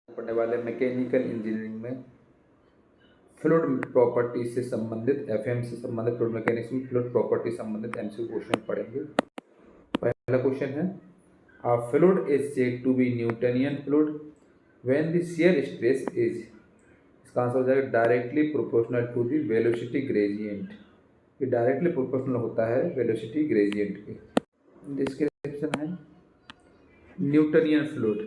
पढ़ने वाले mechanical engineering में फ्लूइड प्रॉपर्टी से संबंधित एफएम से संबंधित फ्लूइड मैकेनिक्स में फ्लूइड प्रॉपर्टी संबंधित एमसीक्यू क्वेश्चन पढ़ेंगे। पहला क्वेश्चन है, a fluid is said to be Newtonian fluid when the shear stress is, इसका आंसर हो जाएगा directly proportional to the velocity gradient. ये डायरेक्टली प्रोपोर्शनल होता है वेलोसिटी ग्रेडियंट के। डिस्क्रिप्शन है, Newtonian fluid.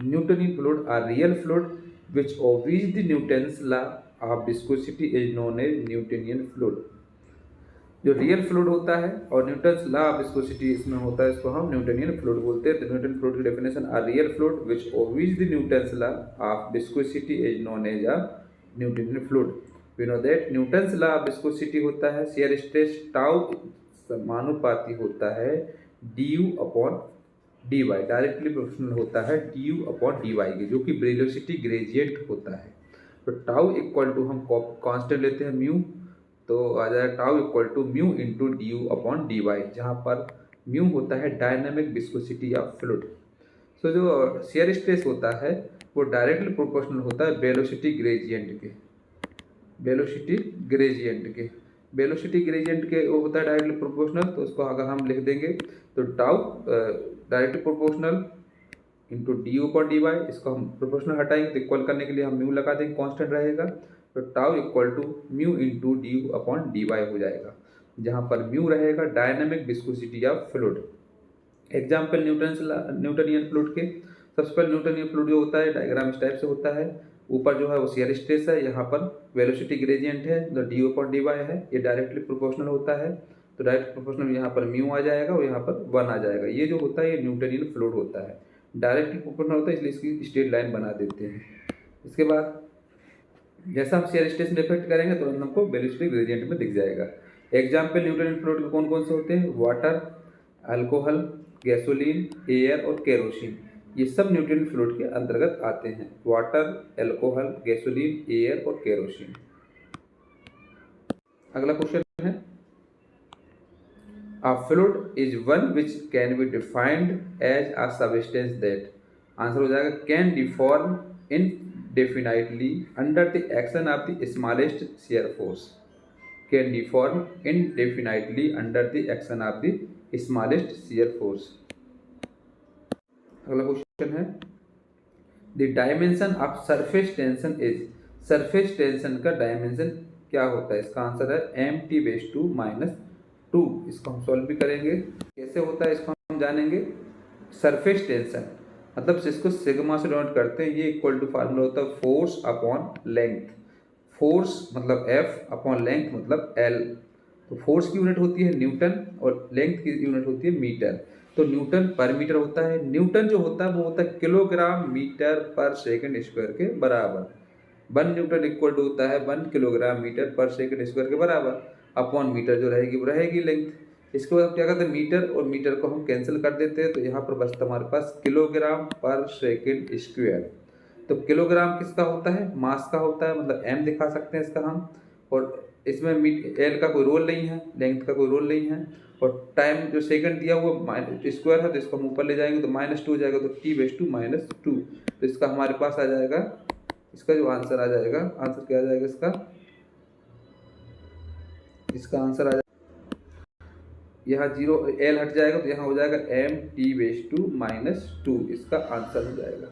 Newtonian fluid are real fluid which obeys the Newton's law of viscosity is known as Newtonian fluid. जो real fluid होता है और Newton's law of viscosity इसमें होता है, इसको हम न्यूटोनियन फ्लूइड बोलते हैं। न्यूटन फ्लूइड की definition are real fluid which obeys the Newton's law of viscosity is known as a Newtonian fluid. We know that Newton's law of viscosity होता है शियर स्ट्रेस टाउ समानुपाती होता है D upon D Y, directly proportional होता है D U upon D Y के, जो कि वेलोसिटी ग्रेडियंट होता है। तो टाउ इक्वल टू हम कांस्टेंट लेते हैं म्यू, तो आ जाएगा tau equal to mu into D U upon D Y, जहाँ पर म्यू होता है dynamic viscosity of fluid. So जो शियर स्ट्रेस होता है वो डायरेक्टली प्रोपोर्शनल होता है वेलोसिटी ग्रेडियंट के, वेलोसिटी ग्रेडियंट के, वेलोसिटी ग्रेडियंट के वो होता है डायरेक्टली प्रोपोर्शनल। तो उसको अगर हम लिख देंगे तो tau directly proportional into D U upon D Y, इसको हम प्रोपोर्शनल हटाएंगे तो इक्वल करने के लिए हम म्यू लगा देंगे, कांस्टेंट रहेगा। तो tau equal to mu into D U upon D Y हो जाएगा, जहाँ पर म्यू रहेगा dynamic viscosity of fluid. Example Newtonian fluid के, सबसे पहले न्यूटनियन फ्लूइड जो होता है डायग्राम इस टाइप से होता है। ऊपर जो है वो शियर स्ट्रेस है, यहाँ पर वेलोसिटी ग्रेडियंट है जो D U upon D Y है, ये डायरेक्टली प्रोपोर्शनल होता है। तो डायरेक्ट प्रोपोर्शनल यहाँ पर म्यू आ जाएगा और यहाँ पर 1 आ जाएगा। ये जो होता है ये न्यूटनियन फ्लूइड होता है, डायरेक्टली प्रोपोर्शनल होता है, इसलिए इसकी स्ट्रेट लाइन बना देते हैं। इसके बाद जैसा हम शेयर स्ट्रेस में इफेक्ट करेंगे तो हमको वेलोसिटी ग्रेडियंट में दिख जाएगा। एग्जाम्पल न्यूटनियन फ्लूइड के कौन कौन से होते हैं, वाटर, अल्कोहल, गैसोलीन, एयर और केरोसिन, ये सब न्यूटनियन फ्लूइड के अंतर्गत आते हैं। वाटर, अल्कोहल, गैसोलीन, एयर और केरोसिन। अगला क्वेश्चन है, A fluid is one which can be defined as a substance that, answer हो जाएगा can deform indefinitely under the action of the smallest shear force, can deform indefinitely under the action of the smallest shear force। अगला question है, the dimension of surface tension is, surface tension का dimension क्या होता है, इसका answer है mt/2। इसको हम सॉल्व भी करेंगे, कैसे होता है इसको हम जानेंगे। सरफेस टेंशन मतलब इसको सिग्मा से डिनोट करते हैं, ये इक्वल टू फार्मूला होता है फोर्स अपॉन लेंथ। फोर्स मतलब F अपॉन लेंथ मतलब L। तो फोर्स की यूनिट होती है न्यूटन और लेंथ की यूनिट होती है मीटर। तो न्यूटन पर मीटर होता है, न्यूटन जो होता है वो होता है किलोग्राम मीटर पर सेकंड स्क्वायर के बराबर। 1 न्यूटन इक्वल टू होता है 1 किलोग्राम मीटर पर सेकंड स्क्वायर के बराबर, अपॉन मीटर जो रहेगी वो रहेगी लेंथ। इसके बाद क्या करते हैं, मीटर और मीटर को हम कैंसिल कर देते हैं, तो यहाँ पर बचता हमारे पास किलोग्राम पर सेकंड स्क्वायर। तो किलोग्राम किसका होता है, मास का होता है, मतलब m दिखा सकते हैं इसका हम। और इसमें एल का कोई रोल नहीं है, लेंथ का कोई रोल नहीं है, और टाइम जो सेकंड दिया हुआ स्क्वायर है तो इसको हम ऊपर ले जाएंगे तो -2 हो जाएगा, तो t/-2। तो इसका हमारे पास आ जाएगा, इसका जो आंसर आ जाएगा, आंसर क्या आ जाएगा इसका आंसर आ जाएगा, यहाँ 0 L हट जाएगा तो यहाँ हो जाएगा mt/-2, इसका आंसर हो जाएगा।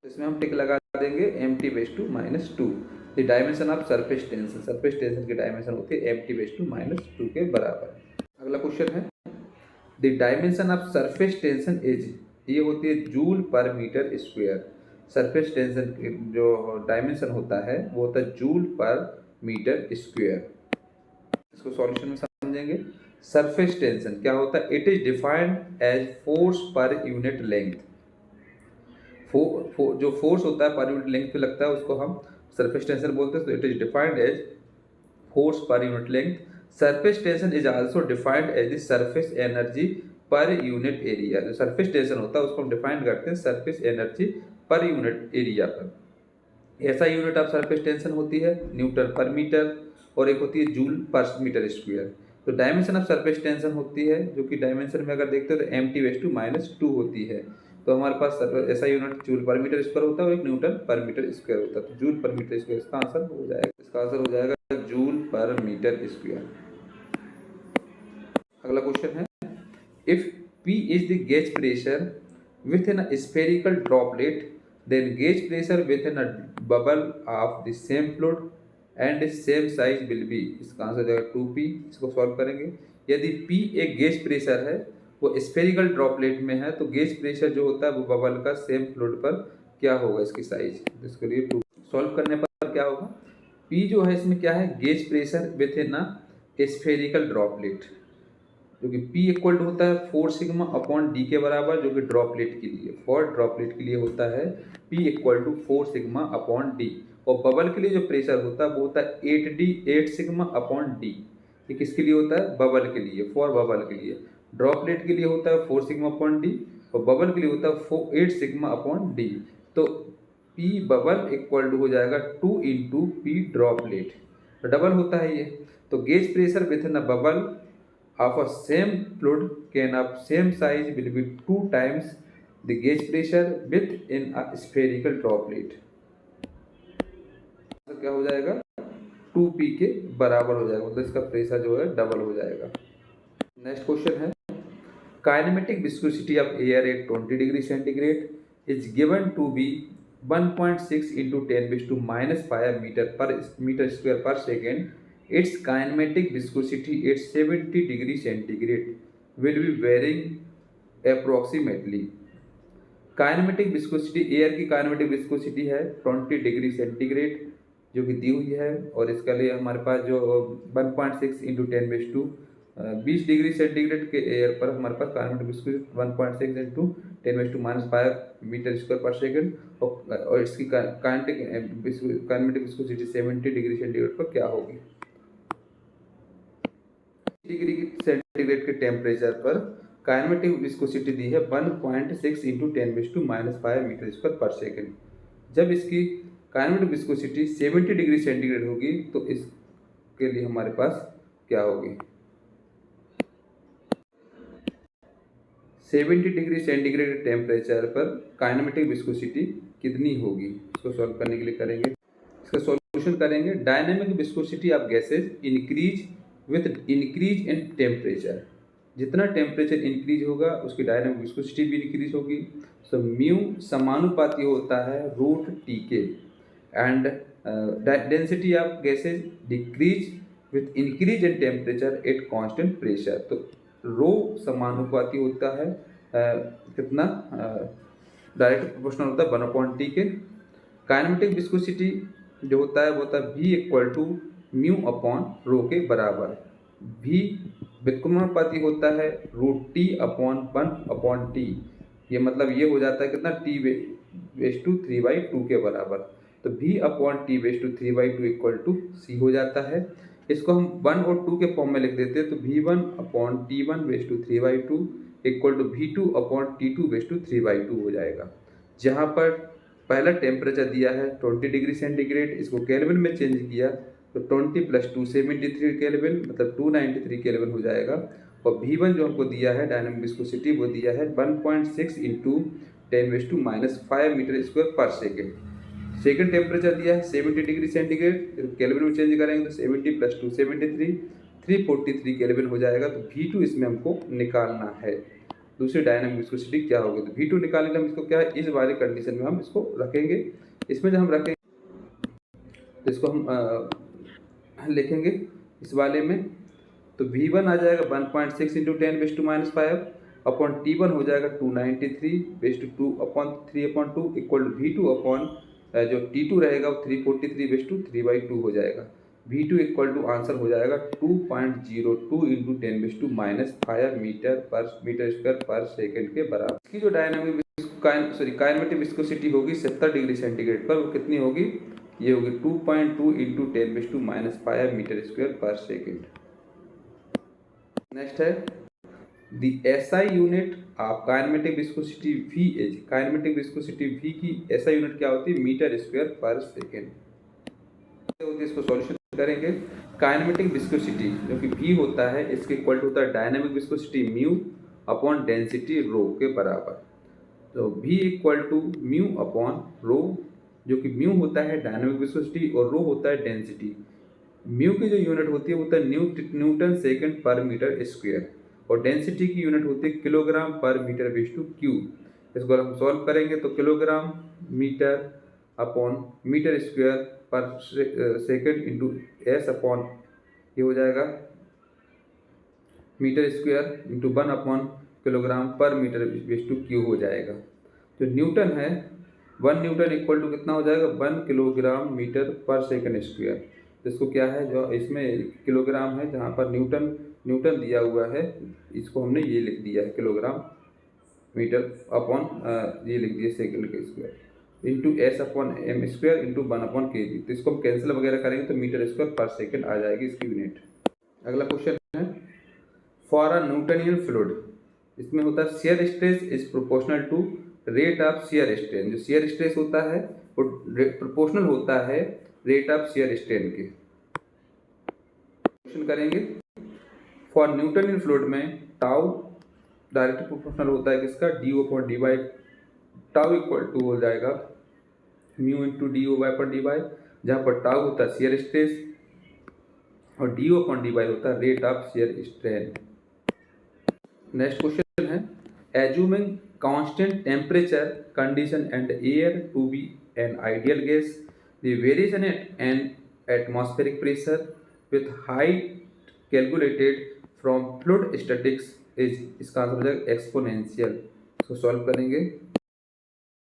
इसमें हम टिक लगा देंगे mt/-2। The dimension of surface tension, surface tension की डायमेंशन होती है mt/-2 के बराबर। अगला क्वेश्चन है, the dimension of surface tension is, ये होती है joule per metre square. Surface tension की जो डायमेंशन होता है वो होता है जूल पर मीटर स्क्वायर। इसको सॉल्यूशन में समझेंगे। सरफेस टेंशन क्या होता है, it is defined as force per unit length. जो फोर्स होता है पर यूनिट लेंथ पे लगता है उसको हम सरफेस टेंशन बोलते हैं। तो it is defined as force per unit length. Surface tension is also defined as the surface energy per unit area. जो सरफेस टेंशन होता है उसको हम डिफाइन करते हैं surface energy per unit area पर। ऐसा यूनिट ऑफ सरफेस टेंशन होती है न्यूटन पर मीटर, और एक होती है जूल पर मीटर स्क्वायर। तो डायमेंशन ऑफ सरफेस टेंशन होती है, जो कि डायमेंशन में अगर देखते हो तो mt/-2 होती है। तो हमारे पास ऐसा unit joule per metre square होता है और एक न्यूटन पर मीटर स्क्वायर होता है। तो जूल पर मीटर स्क्वायर इसका आंसर हो जाएगा, इसका आंसर हो जाएगा जूल पर मीटर स्क्वायर। अगला क्वेश्चन है, if P is the gauge pressure within a spherical droplet, then gauge pressure within a bubble of the same fluid and same size will be, इसका answer हो जाएगा 2P। इसको solve करेंगे। यदि P एक gauge pressure है, वो spherical droplet में है, तो गेज प्रेशर जो होता है वो बबल का सेम फ्लूइड पर क्या होगा इसकी साइज। इसके लिए 2 सॉल्व करने पर क्या होगा, P जो है इसमें क्या है, gauge pressure with in a spherical droplet, जो कि P इक्वल टू होता है 4 सिग्मा अपॉन डी के बराबर, जो कि ड्रॉपलेट के लिए, फॉर ड्रॉपलेट के लिए होता है P equal to 4 sigma upon D. और बबल के लिए जो प्रेशर होता है वो होता है 8 सिग्मा अपॉन डी। ये किसके लिए होता है, बबल के लिए, फॉर बबल के लिए। ड्रॉपलेट के लिए होता है 4 सिग्मा अपॉन डी और बबल के लिए होता है 8 सिग्मा अपॉन डी। तो P बबल इक्वल टू हो जाएगा 2 इंटू P ड्रॉपलेट, तो डबल होता है ये। तो gauge pressure with in a bubble of a same fluid can of same size will be 2 times the gauge pressure within a spherical droplet। तो क्या हो जाएगा, 2P के बराबर हो जाएगा, मतलब इसका प्रेशर जो है डबल हो जाएगा। नेक्स्ट क्वेश्चन है, kinematic viscosity of air at 20 degree centigrade is given to be 1.6 into 10⁻⁵ metre square per second. Its kinematic viscosity at 70 degree centigrade will be varying approximately। Kinematic viscosity, air की kinematic viscosity है 20 degree centigrade जो कि दी हुई है, और इसके लिए हमारे पास जो 1.6 इंटू 10⁻20 डिग्री सेंटीग्रेड के एयर पर हमारे पास kinematic viscosity 1.6 into 10⁻⁵ metre square per second, और इसकी काइनेमेटिक विस्कोसिटी 70 डिग्री सेंटीग्रेड पर क्या होगी। डिग्री सेंटीग्रेड के टेम्परेचर पर काइनेमेटिक विस्कोसिटी दी है 1.6 into 10⁻⁵ metre square per second. जब इसकी काइनेमेटिक विस्कोसिटी 70 डिग्री सेंटीग्रेड होगी तो इसके लिए हमारे पास क्या होगी, 70 डिग्री सेंटीग्रेड टेम्परेचर पर काइनेमेटिक विस्कोसिटी कितनी होगी। इसको सॉल्व करने के लिए करेंगे, इसका सॉल्यूशन करेंगे। Dynamic viscosity of gases increase with increase in temperature, जितना टेम्परेचर इंक्रीज होगा उसकी डायनेमिक विस्कोसिटी भी इंक्रीज होगी। सो म्यू समानुपाती होता है रूट टी के, and density of gases decrease with increase in temperature at constant pressure. तो रो समानुपाती होता है कितना, डायरेक्ट प्रोपोर्शनल होता है 1/t के। काइनेमेटिक विस्कोसिटी जो होता है वो होता है V equal to mu upon rho के बराबर। V व्युत्क्रमानुपाती होता है रूट टी अपॉन 1/t। ये मतलब ये हो जाता है कितना, T⁻3/2 के बराबर। तो V upon T⁻3/2 equal to C हो जाता है। इसको हम 1 और 2 के फॉर्म में लिख देते हैं, तो V1 upon T1/3/2 equal to V2 upon T2/3/2 हो जाएगा। जहाँ पर पहला टेम्परेचर दिया है 20 डिग्री सेंटीग्रेड, इसको केल्विन में चेंज किया तो 20 + 2 73 केल्विन, मतलब 293 केल्विन हो जाएगा। और V1 जो हमको दिया है डायनेमिक विस्कोसिटी वो दिया है 1.6 into 10⁻⁵ metre square per second. Second temperature दिया है 70 डिग्री सेंटीग्रेड, केल्विन में चेंज करेंगे तो 70 + 2 73 343 केल्विन हो जाएगा। तो V2 इसमें हमको निकालना है, दूसरी डायनेमिक विस्कोसिटी क्या होगी। तो V2 निकालने के हम इसको क्या है, इस वाले कंडीशन में हम इसको रखेंगे। इसमें जब हम रखेंगे तो इसको हम लिखेंगे इस वाले में, तो V1 आ जाएगा 1.6 इंटू 10⁻⁵ अपॉन T1 हो जाएगा 293/2 upon 3/2 equal to V2 upon जो T2 रहेगा वो 343/3/2 हो जाएगा। V2 इक्वल टू आंसर हो जाएगा 2.02 into 10⁻⁵ metre square per second के बराबर। इसकी जो काइनेमेटिक विस्कोसिटी होगी 70 डिग्री सेंटीग्रेड पर, वो कितनी होगी, ये होगी 2.2 into 10⁻⁵ metre square per second. Next है the SI unit of kinematic viscosity V is, kinematic viscosity V की SI यूनिट क्या होती है, मीटर स्क्वायर पर सेकेंड होती है। इसको सॉल्यूशन करेंगे। काइनेमेटिक विस्कोसिटी जो कि V होता है, इसके इक्वल टू होता है dynamic viscosity mu upon density rho के बराबर। तो V equal to mu upon rho, जो कि म्यू होता है डायनामिक विस्कोसिटी और रो होता है डेंसिटी। म्यू की जो यूनिट होती है वो होता है न्यूटन सेकंड पर मीटर स्क्वायर, और डेंसिटी की यूनिट होती है kilogram per metre base to cube. इसको हम सॉल्व करेंगे तो kilogram metre upon metre square per second into S upon ये हो जाएगा metre square into 1 upon kilogram per metre base to cube हो जाएगा। जो न्यूटन है 1 न्यूटन इक्वल टू कितना हो जाएगा 1 किलोग्राम मीटर पर सेकंड स्क्वायर। तो इसको क्या है, जो इसमें किलोग्राम है जहाँ पर न्यूटन दिया हुआ है, इसको हमने ये लिख दिया है किलोग्राम मीटर अपॉन ये लिख दिया सेकंड के square into S upon M square into 1 upon K G. तो इसको हम कैंसिल वगैरह करेंगे तो मीटर स्क्वायर पर सेकंड आ जाएगी इसकी यूनिट। अगला क्वेश्चन है फॉर अ न्यूटनियन फ्लूइड, इसमें होता है shear stress is proportional to rate of shear strain. जो शियर स्ट्रेस होता है वो प्रोपोर्शनल होता है रेट ऑफ शियर स्ट्रेन के। क्वेश्चन करेंगे फॉर न्यूटनियन फ्लूइड में टाउ डायरेक्ट प्रोपोर्शनल होता है किसका D O upon D Y. Tau equal to हो जाएगा mu into D O Y पर डी वाई, जहाँ पर टाउ होता है शियर स्ट्रेस और D O upon D Y होता है rate of shear strain. Next question है assuming constant temperature condition and air to be an ideal gas, the variation in atmospheric pressure with height calculated from fluid statics is, इसका answer हो जाएगा exponential. इसको solve करेंगे